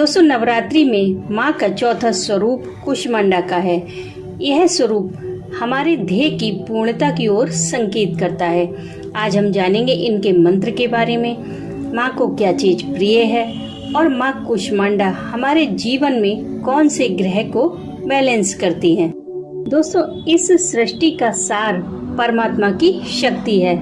दोस्तों, नवरात्रि में माँ का चौथा स्वरूप कूष्मांडा का है। यह स्वरूप हमारे ध्येय की पूर्णता की ओर संकेत करता है। आज हम जानेंगे इनके मंत्र के बारे में, माँ को क्या चीज प्रिय है और माँ कूष्मांडा हमारे जीवन में कौन से ग्रह को बैलेंस करती है। दोस्तों, इस सृष्टि का सार परमात्मा की शक्ति है।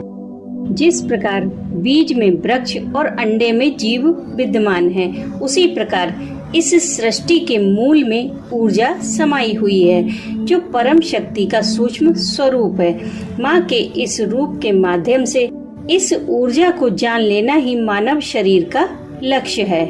जिस प्रकार बीज में वृक्ष और अंडे में जीव विद्यमान है, उसी प्रकार इस सृष्टि के मूल में ऊर्जा समाई हुई है, जो परम शक्ति का सूक्ष्म स्वरूप है। माँ के इस रूप के माध्यम से इस ऊर्जा को जान लेना ही मानव शरीर का लक्ष्य है।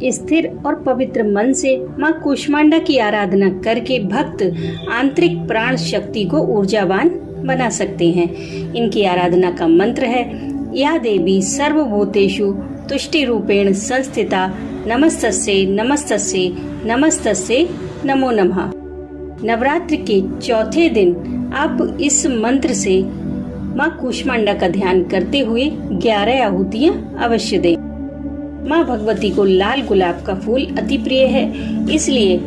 स्थिर और पवित्र मन से माँ कूष्मांडा की आराधना करके भक्त आंतरिक प्राण शक्ति को ऊर्जावान बना सकते हैं। इनकी आराधना का मंत्र है, या देवी सर्वभूतेषु तुष्टि रूपेण संस्थिता नमस्तस्यै नमस्तस्यै नमस्तस्यै नमो नमः। नवरात्र के चौथे दिन आप इस मंत्र से माँ कूष्मांडा का ध्यान करते हुए 11 आहुतियाँ अवश्य दें। माँ भगवती को लाल गुलाब का फूल अति प्रिय है, इसलिए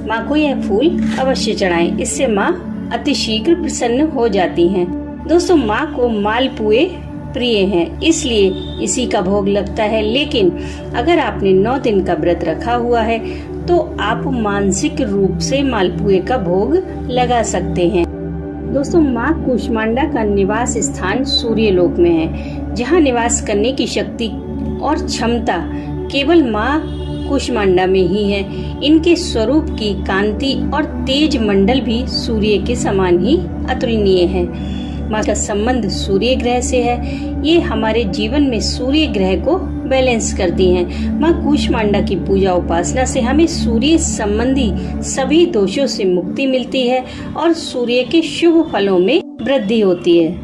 माँ को यह फूल अवश्य चढ़ाएं। इससे माँ अति शीघ्र प्रसन्न हो जाती हैं। दोस्तों, माँ को मालपुए प्रिय हैं, इसलिए इसी का भोग लगता है। लेकिन अगर आपने 9 दिन का व्रत रखा हुआ है तो आप मानसिक रूप से मालपुए का भोग लगा सकते हैं। दोस्तों, माँ कूष्मांडा का निवास स्थान सूर्यलोक में है, जहाँ निवास करने की शक्ति और क्षमता केवल माँ कूष्मांडा में ही है। इनके स्वरूप की कांति और तेज मंडल भी सूर्य के समान ही अतुलनीय है। माँ का संबंध सूर्य ग्रह से है। ये हमारे जीवन में सूर्य ग्रह को बैलेंस करती हैं। माँ कूष्मांडा की पूजा उपासना से हमें सूर्य संबंधी सभी दोषों से मुक्ति मिलती है और सूर्य के शुभ फलों में वृद्धि होती है।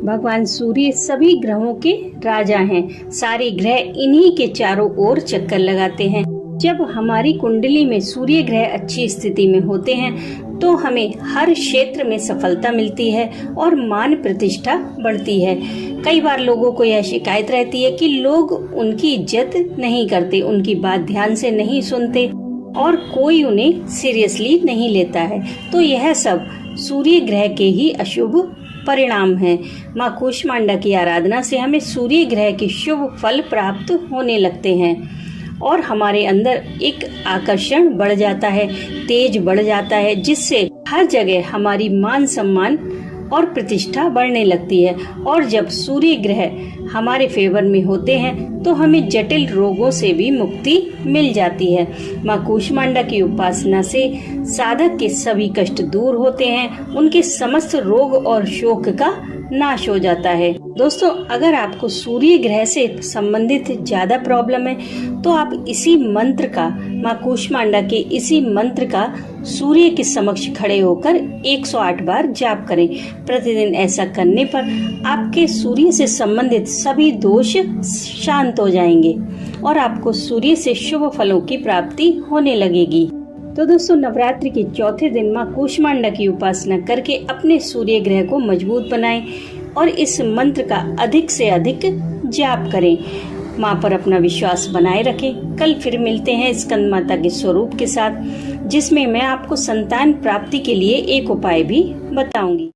भगवान सूर्य सभी ग्रहों के राजा हैं। सारे ग्रह इन्हीं के चारों ओर चक्कर लगाते हैं। जब हमारी कुंडली में सूर्य ग्रह अच्छी स्थिति में होते हैं तो हमें हर क्षेत्र में सफलता मिलती है और मान प्रतिष्ठा बढ़ती है। कई बार लोगों को यह शिकायत रहती है कि लोग उनकी इज्जत नहीं करते, उनकी बात ध्यान से नहीं सुनते और कोई उन्हें सीरियसली नहीं लेता है। तो यह सब सूर्य ग्रह के ही अशुभ परिणाम है। माँ कूष्मांडा की आराधना से हमें सूर्य ग्रह के शुभ फल प्राप्त होने लगते हैं और हमारे अंदर एक आकर्षण बढ़ जाता है, तेज बढ़ जाता है, जिससे हर जगह हमारी मान सम्मान और प्रतिष्ठा बढ़ने लगती है। और जब सूर्य ग्रह हमारे फेवर में होते हैं तो हमें जटिल रोगों से भी मुक्ति मिल जाती है। माँ कूष्मांडा की उपासना से साधक के सभी कष्ट दूर होते हैं, उनके समस्त रोग और शोक का नाश हो जाता है। दोस्तों, अगर आपको सूर्य ग्रह से संबंधित ज्यादा प्रॉब्लम है तो आप इसी मंत्र का, माँ कूष्मांडा के इसी मंत्र का सूर्य के समक्ष खड़े होकर 108 बार जाप करें। प्रतिदिन ऐसा करने पर आपके सूर्य से संबंधित सभी दोष शांत हो जाएंगे और आपको सूर्य से शुभ फलों की प्राप्ति होने लगेगी। तो दोस्तों, नवरात्रि के चौथे दिन माँ कूष्मांडा की उपासना करके अपने सूर्य ग्रह को मजबूत बनाएं और इस मंत्र का अधिक से अधिक जाप करें। माँ पर अपना विश्वास बनाए रखें। कल फिर मिलते हैं स्कंद माता के स्वरूप के साथ, जिसमें मैं आपको संतान प्राप्ति के लिए एक उपाय भी बताऊंगी।